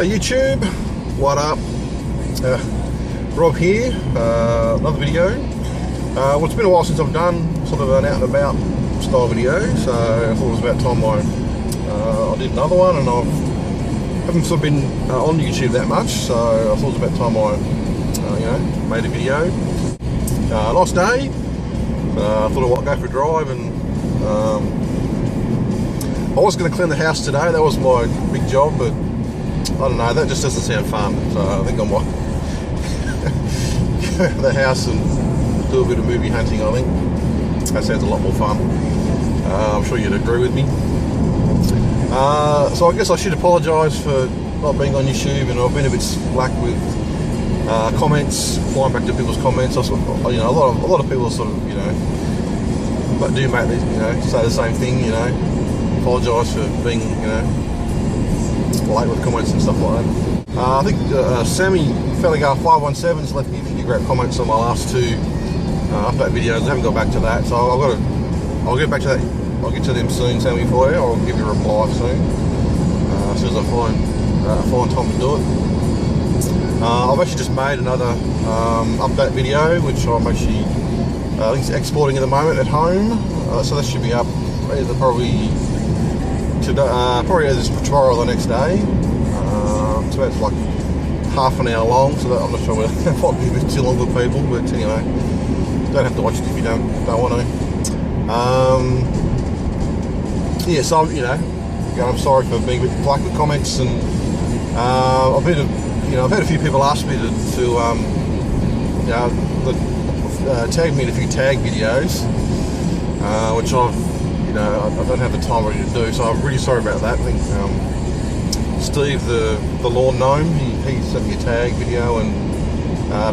Hey YouTube, what up? Rob here, another video. Well, it's been a while since I've done sort of an out and about style video, so I thought it was about time I did another one, and I haven't sort of been on YouTube that much, so I thought it was about time I made a video. Nice day. I thought I'd go for a drive, and I was going to clean the house today. That was my big job, but I don't know, that just doesn't sound fun, so I think I might go to the house and do a bit of movie hunting. I think that sounds a lot more fun. I'm sure you'd agree with me. So I guess I should apologise for not being on YouTube, and I've been a bit slack with comments, flying back to people's comments. I sort of, a lot of people sort of, do make these, say the same thing, apologise for being, late with comments and stuff like that. I think Sammy Felligar 517 has left me a few great comments on my last two update videos. I haven't got back to that, so I'll get back to that. I'll get to them soon, Sammy, for you. I'll give you a reply soon, as soon as I find time to do it. I've actually just made another update video, which I'm actually I think it's exporting at the moment at home, so that should be up either probably today, probably either tomorrow or the next day. It's about like half an hour long, so that I'm not sure whether that might be a bit too long for people, but anyway, you don't have to watch it if you don't want to. Yeah, so I'm sorry for being a bit slack with comments, and I've had a few people ask me to tag me in a few tag videos, which I don't have the time really to do, so I'm really sorry about that. I think Steve, the lawn gnome, he sent me a tag video, and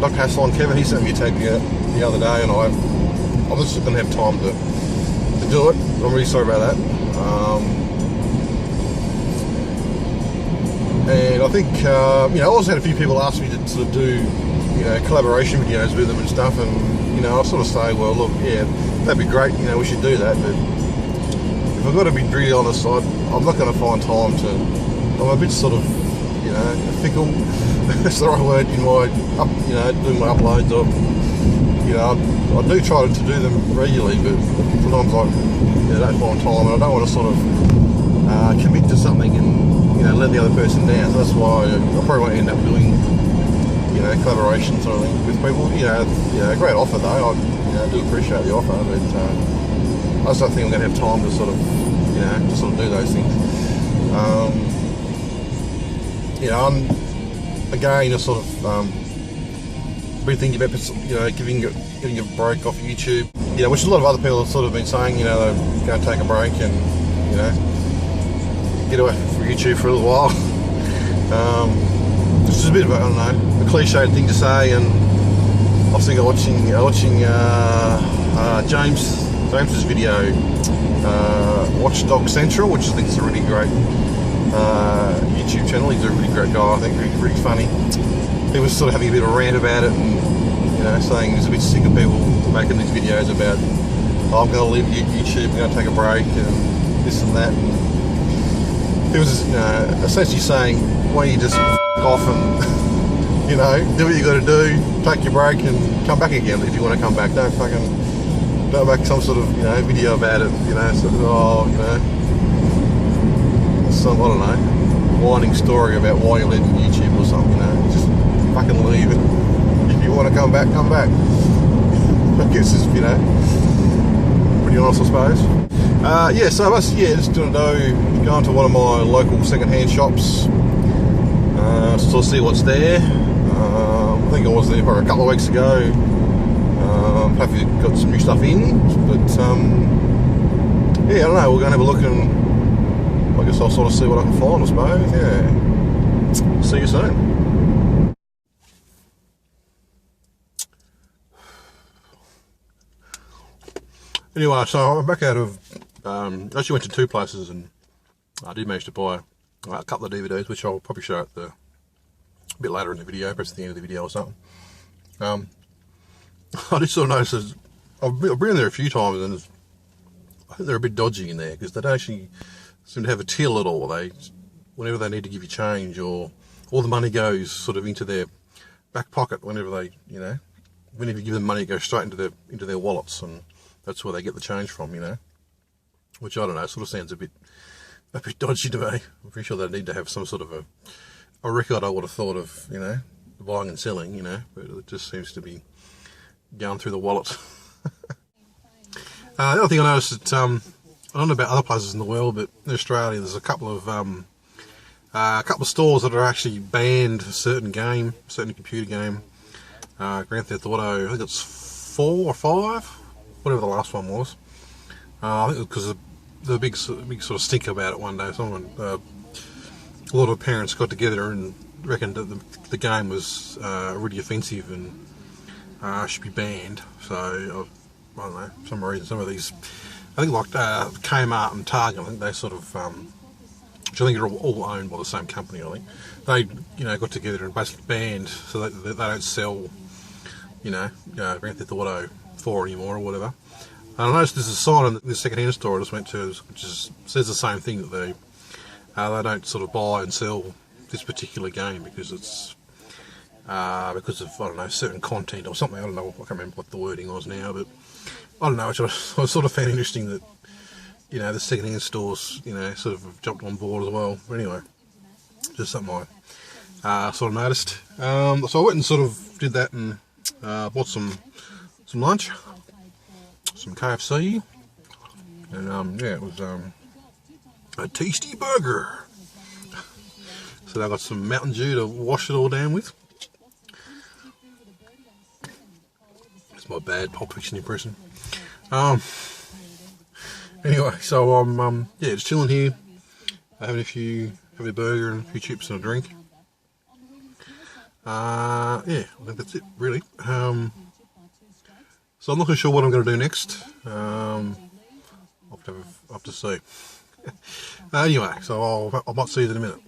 Dr. Hasselon Kevin, he sent me a tag video the other day, and I'm just going to have time to do it. I'm really sorry about that. And I think I also had a few people ask me to sort of do collaboration videos with them and stuff, and I sort of say, well, look, yeah, that'd be great, we should do that, but if I've got to be really honest, I'm not going to find time to. I'm a bit sort of, fickle. That's the right word in my, doing my uploads. I do try to do them regularly, but sometimes I don't find time, and I don't want to sort of commit to something and let the other person down. So that's why I probably won't end up doing collaboration sort of thing with people. Great offer though. I do appreciate the offer, but I just don't think I'm going to have time to sort of do those things. I'm again just sort of been thinking about getting a break off YouTube. Which a lot of other people have sort of been saying. They're going to take a break and get away from YouTube for a little while. It's just a bit of a cliched thing to say, and I was thinking watching James's video, Watchdog Central, which I think is a really great YouTube channel. He's a really great guy. I think really funny. He was sort of having a bit of a rant about it, and saying he's a bit sick of people making these videos about, I'm going to leave YouTube, I'm going to take a break, and this and that. And he was essentially saying, why don't you just off and do what you got to do, take your break and come back again if you want to come back. Don't make some sort of video about it, some, I don't know, whining story about why you're leaving YouTube or something. Just fucking leave it. If you want to come back, come back. I guess it's pretty honest, I suppose. So just going to go into one of my local second-hand shops, sort of see what's there. I think I was there for a couple of weeks ago. Hopefully got some new stuff in, but I don't know, we're going to have a look, and I guess I'll sort of see what I can find, I suppose. Yeah. See you soon. Anyway, so I'm back out of, I actually went to two places, and I did manage to buy a couple of DVDs, which I'll probably show at a bit later in the video, perhaps at the end of the video or something. I just sort of noticed, I've been in there a few times, and I think they're a bit dodgy in there, because they don't actually seem to have a till at all. Whenever they need to give you change or all the money goes sort of into their back pocket whenever they, whenever you give them money, it goes straight into their wallets, and that's where they get the change from, which I don't know, sort of sounds a bit dodgy to me. I'm pretty sure they need to have some sort of a record, I would have thought, of, buying and selling, but it just seems to be going through the wallet. The other thing I noticed that, I don't know about other places in the world, but in Australia there's a couple of stores that are actually banned a certain computer game, Grand Theft Auto. I think it's 4 or 5, whatever the last one was. I think it was because of the big sort of stink about it one day. A lot of parents got together and reckoned that the game was really offensive and should be banned. So I don't know, for some reason some of these, I think like Kmart and Target, I think they sort of, which I think are all owned by the same company, I think, they got together and basically banned, so that they don't sell Grand Theft Auto 4 anymore or whatever. And I noticed there's a sign in the second-hand store I just went to, which says the same thing, that they don't sort of buy and sell this particular game because it's because of, I don't know, certain content or something. I don't know, I can't remember what the wording was now, but I don't know, which I sort of found interesting that, the second-hand stores, sort of have jumped on board as well. But anyway, just something I sort of noticed. So I went and sort of did that and bought some lunch, some KFC, and it was a tasty burger. So I got some Mountain Dew to wash it all down with. That's my bad Pulp Fiction impression. Anyway, so I'm just chilling here, having a burger and a few chips and a drink. I think that's it really. So I'm not sure what I'm going to do next. I'll have to see. Anyway, so I might see you in a minute.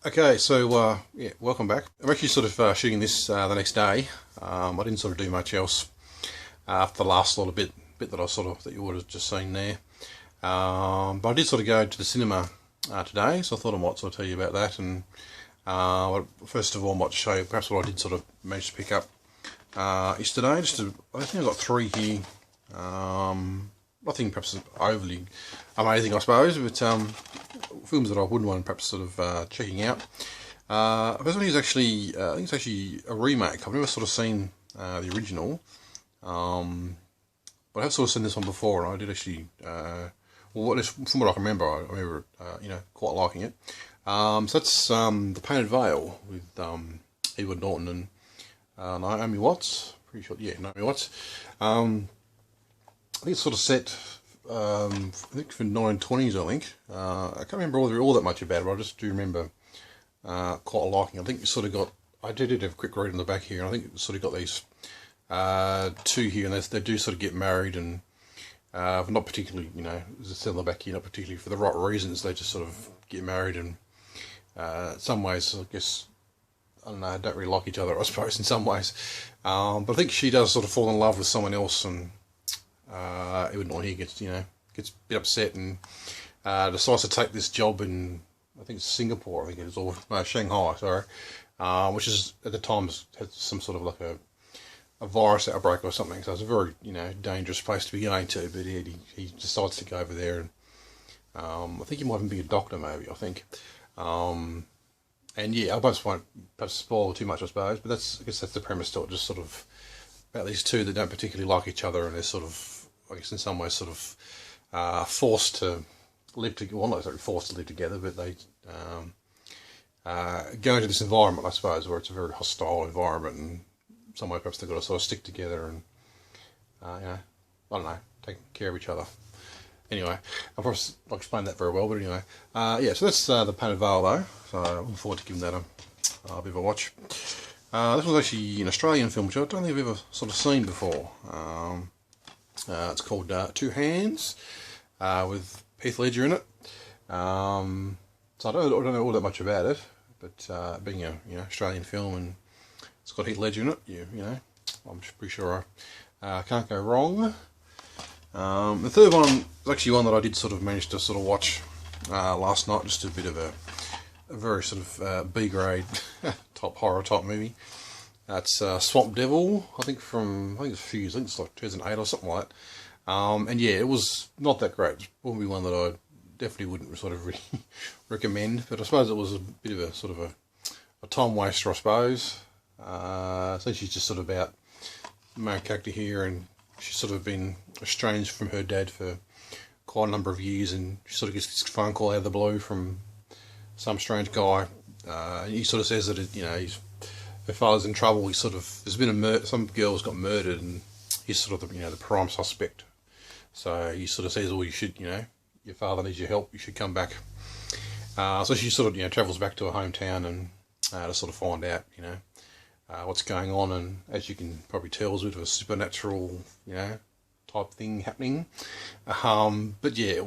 Okay, so welcome back. I'm actually sort of shooting this the next day. I didn't sort of do much else after the last little bit that that you would have just seen there. But I did sort of go to the cinema today, so I thought I might sort of tell you about that. And first of all, I might show you perhaps what I did sort of manage to pick up yesterday. I think I got 3 here. Nothing perhaps overly amazing, I suppose, but films that I would want perhaps sort of checking out. First one is actually, I think it's actually a remake. I've never sort of seen the original, but I have sort of seen this one before, and I did actually, from what I can remember, I remember quite liking it. So that's The Painted Veil with Edward Norton and Naomi Watts. Pretty sure, yeah, Naomi Watts. I think it's sort of set, I think for 1920s, I think. I can't remember all that much about it, but I just do remember quite liking it. I think it's sort of got, I did have a quick read on the back here, and I think it's sort of got these 2 here, and they do sort of get married, and not particularly, as I said on the back here, not particularly for the right reasons. They just sort of get married, and in some ways, I guess, I don't know, don't really like each other, I suppose, in some ways. But I think she does sort of fall in love with someone else, and Edward Norton here gets a bit upset and decides to take this job in, I think it's Singapore, I think it is, or Shanghai, sorry, which is at the time had some sort of like a virus outbreak or something. So it's a very dangerous place to be going to. But he decides to go over there, and I think he might even be a doctor, maybe. I think, and yeah, I won't perhaps spoil too much, I suppose. But I guess that's the premise to it. Just sort of about these 2 that don't particularly like each other, and they're sort of, I guess in some ways, sort of forced to live together. Well, not exactly forced to live together, but they go into this environment, I suppose, where it's a very hostile environment, and in some way perhaps they've got to sort of stick together and, I don't know, take care of each other. Anyway, I'll explain that very well, but anyway, so that's The Painted Veil, though, so I'm looking forward to giving that a bit of a watch. This was actually an Australian film, which I don't think I've ever sort of seen before. It's called Two Hands, with Heath Ledger in it. So I don't know all that much about it, but being a Australian film and it's got Heath Ledger in it, I'm pretty sure I can't go wrong. The third one is actually one that I did sort of manage to sort of watch last night, just a bit of a very sort of B-grade top horror type movie. That's Swamp Devil, I think it's a few years, I think it's like 2008 or something like that. And yeah, it was not that great. It wouldn't be one that I definitely wouldn't sort of really recommend, but I suppose it was a bit of a sort of a time waster, I suppose. So she's just sort of about the main character here, and she's sort of been estranged from her dad for quite a number of years, and she sort of gets this phone call out of the blue from some strange guy. And he sort of says that her father's in trouble. There's been some girls got murdered, and he's sort of the prime suspect. So he sort of says, "Oh, you should, your father needs your help. You should come back." So she sort of travels back to her hometown and to sort of find out what's going on. And as you can probably tell, it's a bit of a supernatural type thing happening. But yeah,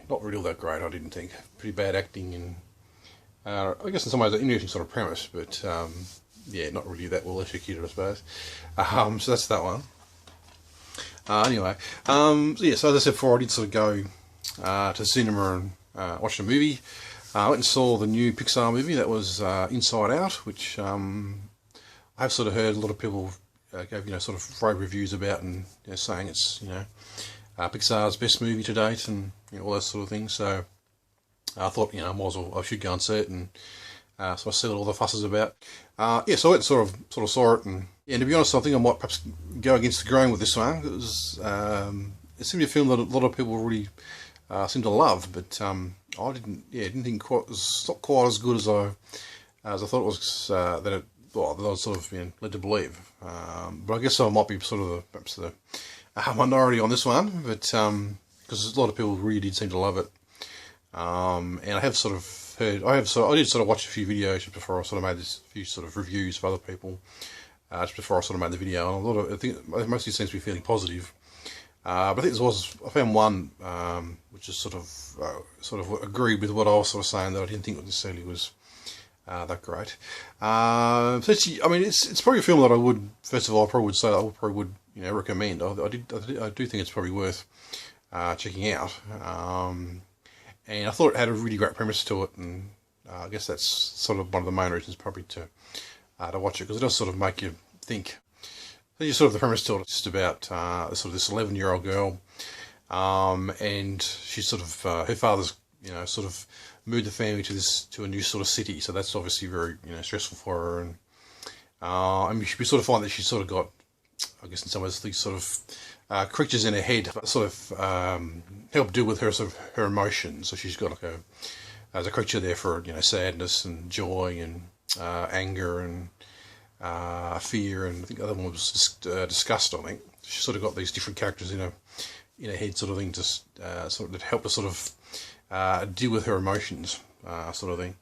not really all that great. I didn't think. Pretty bad acting, and I guess in some ways an interesting sort of premise, but yeah, not really that well executed, I suppose. So that's that one. Anyway, so as I said before, I did sort of go to the cinema and watch a movie. I went and saw the new Pixar movie that was Inside Out, which I have sort of heard a lot of people gave sort of rave reviews about, and saying it's Pixar's best movie to date, and all those sort of things. So I thought I should go and see it, and so I see what all the fuss is about. So I went and sort of saw it, and to be honest, I think I might perhaps go against the grain with this one. It was it seemed to be a film that a lot of people really seem to love, but I didn't think it was not quite as good as I thought it was. That I was sort of led to believe. But I guess I might be sort of perhaps the minority on this one, but because a lot of people really did seem to love it. And I have sort of heard, I did sort of watch a few videos just before I sort of made this few sort of reviews of other people, just before I sort of made the video. And I think mostly seems to be fairly positive. But I think I found one which is sort of agreed with what I was sort of saying, that I didn't think it necessarily was that great. So it's probably a film that I would, first of all, I probably would say that I probably would recommend. I do think it's probably worth checking out. And I thought it had a really great premise to it, and I guess that's sort of one of the main reasons probably to watch it, because it does sort of make you think. So sort of the premise to it, it's just about sort of this 11-year-old girl, and she's sort of her father's sort of moved the family to a new sort of city, so that's obviously very stressful for her, and we sort of find that she's sort of got, I guess in some ways, these sort of creatures in her head that sort of help deal with her sort of her emotions. So she's got like there's a creature there for sadness and joy and anger and fear, and I think the other one was disgust. I think she's sort of got these different characters in her head, sort of thing, to sort of that help her sort of deal with her emotions, sort of thing.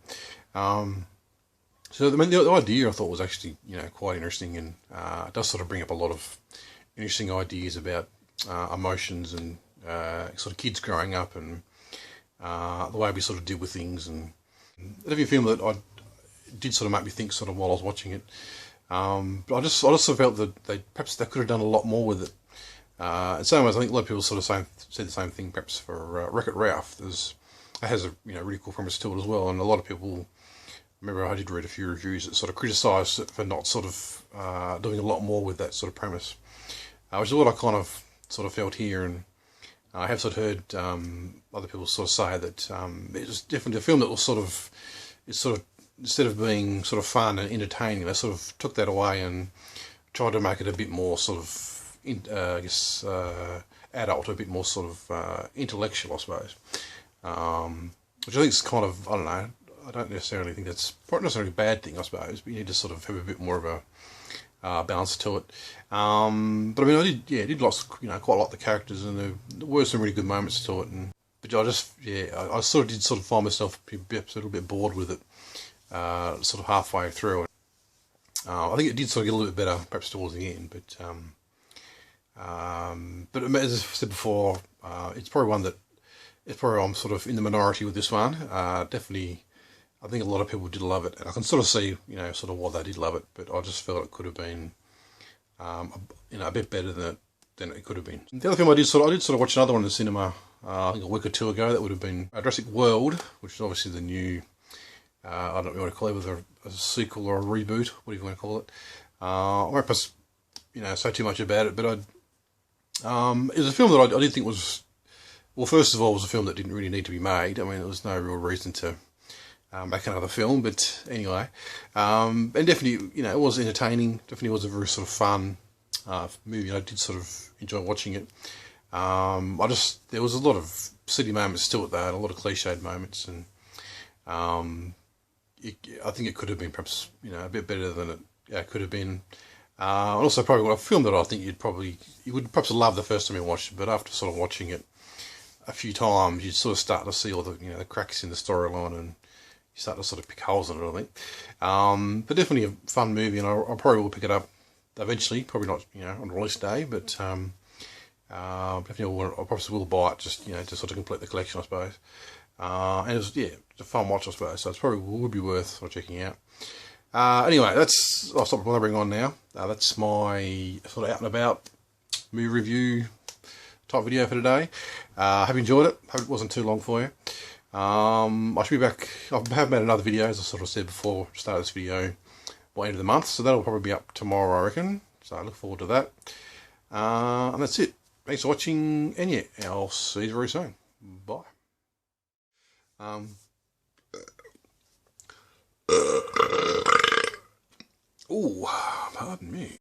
So the idea I thought was actually quite interesting, and it does sort of bring up a lot of interesting ideas about emotions and sort of kids growing up, and the way we sort of deal with things. And every film that I did sort of make me think sort of while I was watching it. But I just sort of felt that perhaps they could have done a lot more with it. In some ways, I think a lot of people sort of said the same thing perhaps for Wreck-It Ralph. It has a really cool premise to it as well, and a lot of people, remember I did read a few reviews that sort of criticised it for not sort of doing a lot more with that sort of premise, which is what I kind of sort of felt here. And I have sort of heard other people sort of say that it was definitely a film that was sort of instead of being sort of fun and entertaining, they sort of took that away and tried to make it a bit more sort of adult, a bit more sort of intellectual, I suppose. Which I think is kind of, I don't know, I don't necessarily think that's not necessarily a bad thing, I suppose, but you need to sort of have a bit more of a balance to it. But I mean, I did quite like the characters, and there were some really good moments to it. But I sort of did sort of find myself a little bit bored with it, sort of halfway through. I think it did sort of get a little bit better, perhaps towards the end. But as I said before, it's probably one that I'm sort of in the minority with this one. Definitely, I think a lot of people did love it, and I can sort of see, sort of why they did love it. But I just felt it could have been, a bit better than it could have been. The other film I did sort of watch another one in the cinema. I think a week or two ago. That would have been Jurassic World, which is obviously the new I don't know what you want to call it, whether a sequel or a reboot, whatever you want to call it. I won't perhaps, say too much about it, but it was a film that I didn't think was, well, first of all, it was a film that didn't really need to be made. I mean, there was no real reason to make another film, but anyway. And definitely, it was entertaining. Definitely was a very sort of fun movie. I did sort of enjoy watching it. There was a lot of silly moments still at that, a lot of cliched moments, and I think it could have been perhaps, a bit better than it could have been. And also probably a film that I think you would perhaps love the first time you watched it, but after sort of watching it a few times, you'd sort of start to see all the, the cracks in the storyline, and you start to sort of pick holes in it, I think. But definitely a fun movie, and I probably will pick it up eventually, probably not, on release day, but definitely I probably will buy it just, to sort of complete the collection, I suppose. And it was, it's a fun watch, I suppose, so it's probably would be worth sort of checking out. Anyway, I'll stop blabbering on now. That's my sort of out and about movie review type video for today. Hope you enjoyed it. Hope it wasn't too long for you. I should be back. I have made another video, as I sort of said before, start this video by end of the month, so that'll probably be up tomorrow, I reckon. So I look forward to that. And that's it. Thanks for watching, and yeah, I'll see you very soon. Bye. Oh, pardon me.